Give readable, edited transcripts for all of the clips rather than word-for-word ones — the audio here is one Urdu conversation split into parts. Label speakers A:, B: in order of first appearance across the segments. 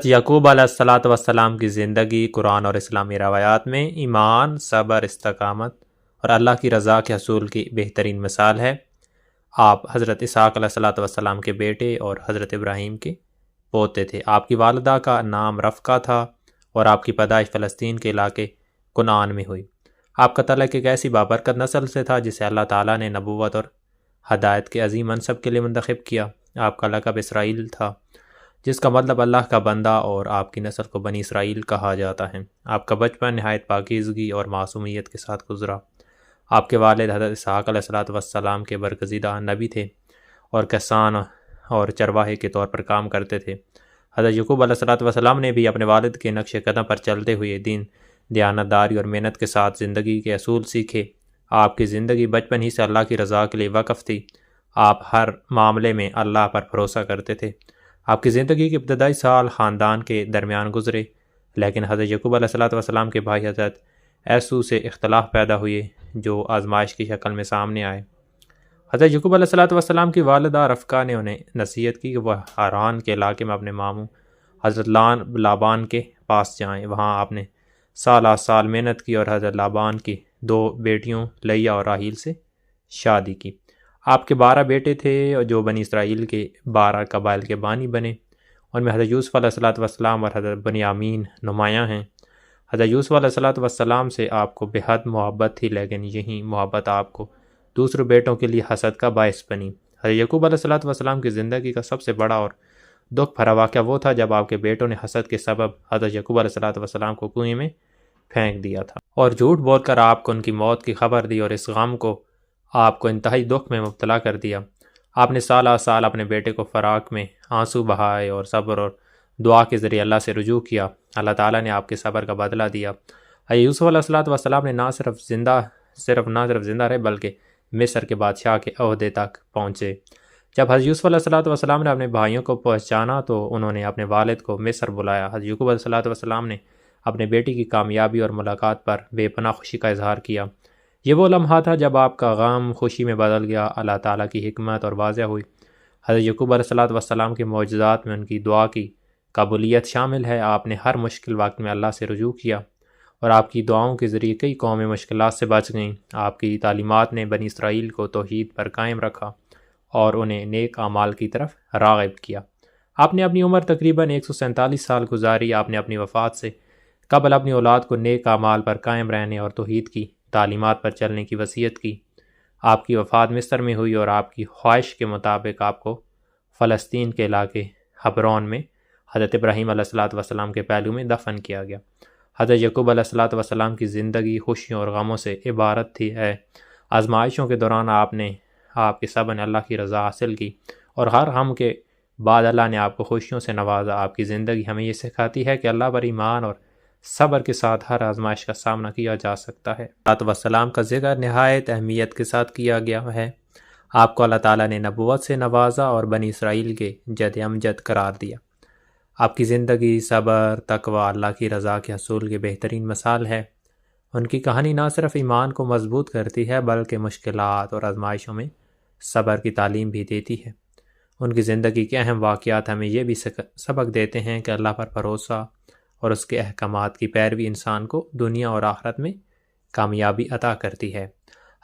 A: حضرت یعقوب علیہ الصلاۃ والسلام کی زندگی قرآن اور اسلامی روایات میں ایمان، صبر، استقامت اور اللہ کی رضا کے حصول کی بہترین مثال ہے۔ آپ حضرت اسحاق علیہ الصلاۃ والسلام کے بیٹے اور حضرت ابراہیم کے پوتے تھے۔ آپ کی والدہ کا نام رفقہ تھا اور آپ کی پیدائش فلسطین کے علاقے کنعان میں ہوئی۔ آپ کا تعلق ایک ایسی بابرکت نسل سے تھا جسے اللہ تعالیٰ نے نبوت اور ہدایت کے عظیم منصب کے لیے منتخب کیا۔ آپ کا لقب اسرائیل تھا، جس کا مطلب اللہ کا بندہ، اور آپ کی نسل کو بنی اسرائیل کہا جاتا ہے۔ آپ کا بچپن نہایت پاکیزگی اور معصومیت کے ساتھ گزرا۔ آپ کے والد حضرت اسحاق علیہ الصلاۃ والسلام کے برگزیدہ نبی تھے اور کسان اور چرواہے کے طور پر کام کرتے تھے۔ حضرت یعقوب علیہ الصلاۃ والسلام نے بھی اپنے والد کے نقش قدم پر چلتے ہوئے دین، دیانتداری اور محنت کے ساتھ زندگی کے اصول سیکھے۔ آپ کی زندگی بچپن ہی سے اللہ کی رضا کے لیے وقف تھی۔ آپ ہر معاملے میں اللہ پر بھروسہ کرتے تھے۔ آپ کی زندگی کے ابتدائی سال خاندان کے درمیان گزرے، لیکن حضرت یعقوب علیہ الصلاۃ والسلام کے بھائی حضرت عیسو سے اختلاف پیدا ہوئے جو آزمائش کی شکل میں سامنے آئے۔ حضرت یعقوب علیہ الصلاۃ والسلام کی والدہ رفقہ نے انہیں نصیحت کی کہ وہ حران کے علاقے میں اپنے ماموں حضرت لابان کے پاس جائیں۔ وہاں آپ نے سال محنت کی اور حضرت لابان کی 2 بیٹیوں لیا اور راحیل سے شادی کی۔ آپ کے 12 بیٹے تھے جو بنی اسرائیل کے 12 قبائل کے بانی بنے۔ ان میں حضرت یوسف علیہ الصلاۃ والسلام اور حضرت بنیامین نمایاں ہیں۔ حضرت یوسف علیہ الصلاۃ والسلام سے آپ کو بے حد محبت تھی، لیکن یہی محبت آپ کو دوسرے بیٹوں کے لیے حسد کا باعث بنی۔ حضرت یعقوب علیہ الصلاۃ والسلام کی زندگی کا سب سے بڑا اور دکھ بھرا واقعہ وہ تھا جب آپ کے بیٹوں نے حسد کے سبب حضرت یعقوب علیہ الصلاۃ والسلام کو کنویں میں پھینک دیا تھا اور جھوٹ بول کر آپ کو ان کی موت کی خبر دی، اور اس غم کو آپ کو انتہائی دکھ میں مبتلا کر دیا۔ آپ نے سال اپنے بیٹے کو فراق میں آنسو بہائے اور صبر اور دعا کے ذریعے اللہ سے رجوع کیا۔ اللہ تعالیٰ نے آپ کے صبر کا بدلہ دیا۔ یوسف علیہ الصلاۃ والسلام نے نہ صرف زندہ رہے بلکہ مصر کے بادشاہ کے عہدے تک پہنچے۔ جب حضرت یوسف علیہ الصلاۃ والسلام نے اپنے بھائیوں کو پہچانا تو انہوں نے اپنے والد کو مصر بلایا۔ حضرت یعقوب علیہ الصلاۃ والسلام نے اپنے بیٹی کی کامیابی اور ملاقات پر بے پناہ خوشی کا اظہار کیا۔ یہ وہ لمحہ تھا جب آپ کا غم خوشی میں بدل گیا۔ اللہ تعالیٰ کی حکمت اور واضح ہوئی۔ حضرت یعقوب علیہ الصلاۃ والسلام کے معجزات میں ان کی دعا کی قبولیت شامل ہے۔ آپ نے ہر مشکل وقت میں اللہ سے رجوع کیا اور آپ کی دعاؤں کے ذریعے کئی قومیں مشکلات سے بچ گئیں۔ آپ کی تعلیمات نے بنی اسرائیل کو توحید پر قائم رکھا اور انہیں نیک اعمال کی طرف راغب کیا۔ آپ نے اپنی عمر تقریباً 147 سال گزاری۔ آپ نے اپنی وفات سے قبل اپنی اولاد کو نیک اعمال پر قائم رہنے اور توحید کی تعلیمات پر چلنے کی وصیت کی۔ آپ کی وفات مصر میں ہوئی اور آپ کی خواہش کے مطابق آپ کو فلسطین کے علاقے حبرون میں حضرت ابراہیم علیہ الصلاۃ والسلام کے پہلو میں دفن کیا گیا۔ حضرت یعقوب علیہ الصلاۃ والسلام کی زندگی خوشیوں اور غموں سے عبارت ہے۔ آزمائشوں کے دوران آپ کے صبر نے اللہ کی رضا حاصل کی اور ہر غم کے بعد اللہ نے آپ کو خوشیوں سے نوازا۔ آپ کی زندگی ہمیں یہ سکھاتی ہے کہ اللہ پر ایمان اور صبر کے ساتھ ہر آزمائش کا سامنا کیا جا سکتا ہے۔ والسلام کا ذکر نہایت اہمیت کے ساتھ کیا گیا ہے۔ آپ کو اللہ تعالیٰ نے نبوت سے نوازا اور بنی اسرائیل کے جد امجد قرار دیا۔ آپ کی زندگی صبر، تقوی، اللہ کی رضا کے حصول کی بہترین مثال ہے۔ ان کی کہانی نہ صرف ایمان کو مضبوط کرتی ہے بلکہ مشکلات اور آزمائشوں میں صبر کی تعلیم بھی دیتی ہے۔ ان کی زندگی کے اہم واقعات ہمیں یہ بھی سبق دیتے ہیں کہ اللہ پر بھروسہ اور اس کے احکامات کی پیروی انسان کو دنیا اور آخرت میں کامیابی عطا کرتی ہے۔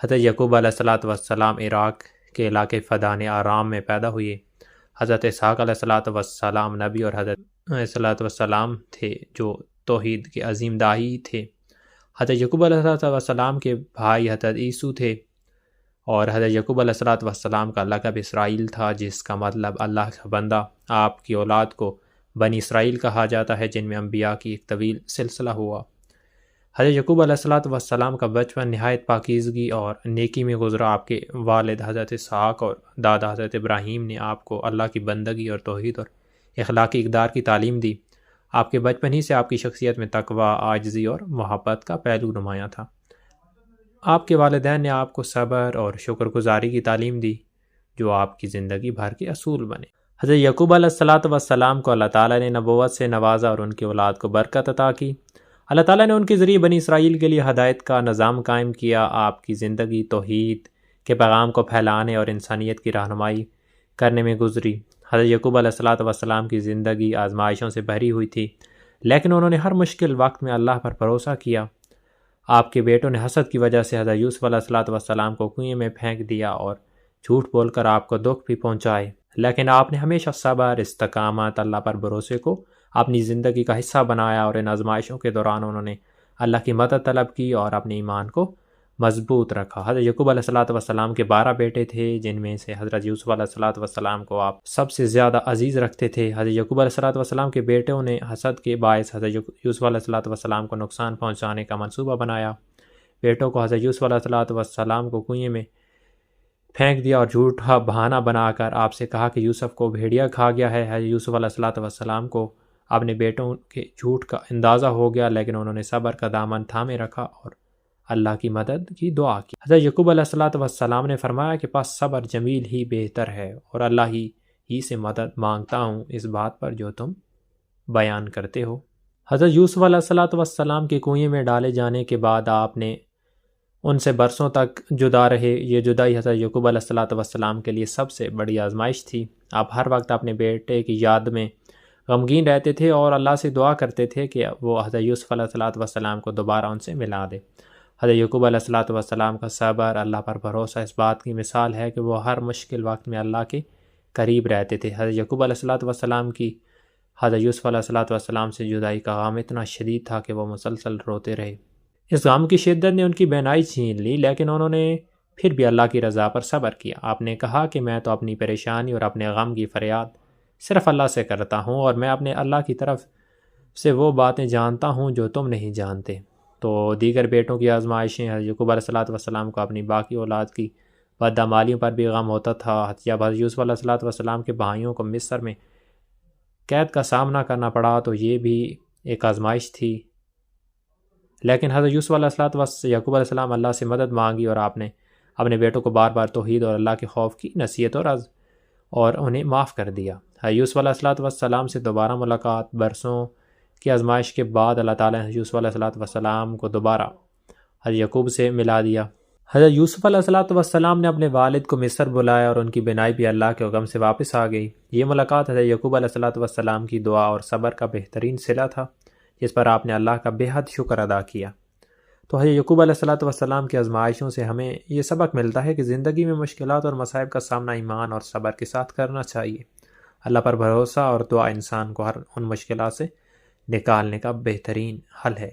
A: حضرت یعقوب علیہ الصلاۃ والسلام عراق کے علاقے فدان آرام میں پیدا ہوئے۔ حضرت اسحاق علیہ الصلاۃ والسلام نبی اور حضرت علیہ الصلاۃ والسلام تھے جو توحید کے عظیم داعی تھے۔ حضرت یعقوب علیہ الصلاۃ والسلام کے بھائی حضرت عیسو تھے اور حضرت یعقوب علیہ الصلاۃ والسلام کا لقب اسرائیل تھا، جس کا مطلب اللہ کا بندہ۔ آپ کی اولاد کو بنی اسرائیل کہا جاتا ہے، جن میں انبیاء کی ایک طویل سلسلہ ہوا۔ حضرت یعقوب علیہ الصلاۃ والسلام کا بچپن نہایت پاکیزگی اور نیکی میں گزرا۔ آپ کے والد حضرت اسحاق اور دادا حضرت ابراہیم نے آپ کو اللہ کی بندگی اور توحید اور اخلاقی اقدار کی تعلیم دی۔ آپ کے بچپن ہی سے آپ کی شخصیت میں تقوی، عاجزی اور محبت کا پہلو نمایاں تھا۔ آپ کے والدین نے آپ کو صبر اور شکر گزاری کی تعلیم دی جو آپ کی زندگی بھر کے اصول بنے۔ حضرت یعقوب علیہ الصلاۃ والسلام کو اللہ تعالیٰ نے نبوت سے نوازا اور ان کی اولاد کو برکت عطا کی۔ اللہ تعالیٰ نے ان کے ذریعے بنی اسرائیل کے لیے ہدایت کا نظام قائم کیا۔ آپ کی زندگی توحید کے پیغام کو پھیلانے اور انسانیت کی رہنمائی کرنے میں گزری۔ حضرت یعقوب علیہ السلام کی زندگی آزمائشوں سے بھری ہوئی تھی، لیکن انہوں نے ہر مشکل وقت میں اللہ پر بھروسہ کیا۔ آپ کے بیٹوں نے حسد کی وجہ سے حضرت یوسف علیہ السلام کو کنویں میں پھینک دیا اور جھوٹ بول کر آپ کو دکھ بھی پہنچائے، لیکن آپ نے ہمیشہ صبر، استقامت، اللہ پر بھروسے کو اپنی زندگی کا حصہ بنایا، اور ان آزمائشوں کے دوران انہوں نے اللہ کی مدد طلب کی اور اپنے ایمان کو مضبوط رکھا۔ حضرت یعقوب علیہ السلام کے 12 بیٹے تھے، جن میں سے حضرت یوسف علیہ السلام کو آپ سب سے زیادہ عزیز رکھتے تھے۔ حضرت یعقوب علیہ السلام کے بیٹوں نے حسد کے باعث حضرت یوسف علیہ السلام کو نقصان پہنچانے کا منصوبہ بنایا۔ بیٹوں کو حضرت یوسف علیہ السلام کو کنویں میں پھینک دیا اور جھوٹا بہانہ بنا کر آپ سے کہا کہ یوسف کو بھیڑیا کھا گیا ہے۔ حضرت یوسف علیہ السلام کو اپنے بیٹوں کے جھوٹ کا اندازہ ہو گیا، لیکن انہوں نے صبر کا دامن تھامے رکھا اور اللہ کی مدد کی دعا کی۔ حضرت یعقوب علیہ السلام نے فرمایا کہ پس صبر جمیل ہی بہتر ہے، اور اللہ ہی سے مدد مانگتا ہوں اس بات پر جو تم بیان کرتے ہو۔ حضرت یوسف علیہ السلام کے کنویں میں ڈالے جانے کے بعد آپ نے ان سے برسوں تک جدا رہے۔ یہ جدائی حضرت یعقوب علیہ السلام کے لیے سب سے بڑی آزمائش تھی۔ آپ ہر وقت اپنے بیٹے کی یاد میں غمگین رہتے تھے اور اللہ سے دعا کرتے تھے کہ وہ حضرت یوسف علیہ السلام کو دوبارہ ان سے ملا دے۔ حضرت یعقوب علیہ السلام کا صبر، اللہ پر بھروسہ اس بات کی مثال ہے کہ وہ ہر مشکل وقت میں اللہ کے قریب رہتے تھے۔ حضرت یعقوب علیہ السلام کی حضرت یوسف علیہ السلام سے جدائی کا غم اتنا شدید تھا کہ وہ مسلسل روتے رہے۔ اس غم کی شدت نے ان کی بینائی چھین لی، لیکن انہوں نے پھر بھی اللہ کی رضا پر صبر کیا۔ آپ نے کہا کہ میں تو اپنی پریشانی اور اپنے غم کی فریاد صرف اللہ سے کرتا ہوں، اور میں اپنے اللہ کی طرف سے وہ باتیں جانتا ہوں جو تم نہیں جانتے۔ تو دیگر بیٹوں کی آزمائشیں، حضرت یعقوب علیہ السلام کو اپنی باقی اولاد کی بدعمالیوں پر بھی غم ہوتا تھا۔ جب حضرت یوسف علیہ السلام کے بھائیوں کو مصر میں قید کا سامنا کرنا پڑا تو یہ بھی ایک آزمائش تھی، لیکن حضرت یوسف علیہ یعقوب علیہ السلام اللہ سے مدد مانگی، اور آپ نے اپنے بیٹوں کو بار بار توحید اور اللہ کے خوف کی نصیحت اور انہیں معاف کر دیا۔ حضرت یوسف علیہ السلام سے دوبارہ ملاقات، برسوں کی آزمائش کے بعد اللہ تعالیٰ نے یوسف علیہ السلام کو دوبارہ حضرت یعقوب سے ملا دیا۔ حضرت یوسف علیہ السلام نے اپنے والد کو مصر بلایا اور ان کی بینائی بھی اللہ کے حکم سے واپس آ گئی۔ یہ ملاقات حضرت یعقوب علیہ السلام کی دعا اور صبر کا بہترین صلہ تھا، جس پر آپ نے اللہ کا بے حد شکر ادا کیا۔ تو حضرت یعقوب علیہ السلام کی آزمائشوں سے ہمیں یہ سبق ملتا ہے کہ زندگی میں مشکلات اور مصائب کا سامنا ایمان اور صبر کے ساتھ کرنا چاہیے۔ اللہ پر بھروسہ اور دعا انسان کو ہر ان مشکلات سے نکالنے کا بہترین حل ہے۔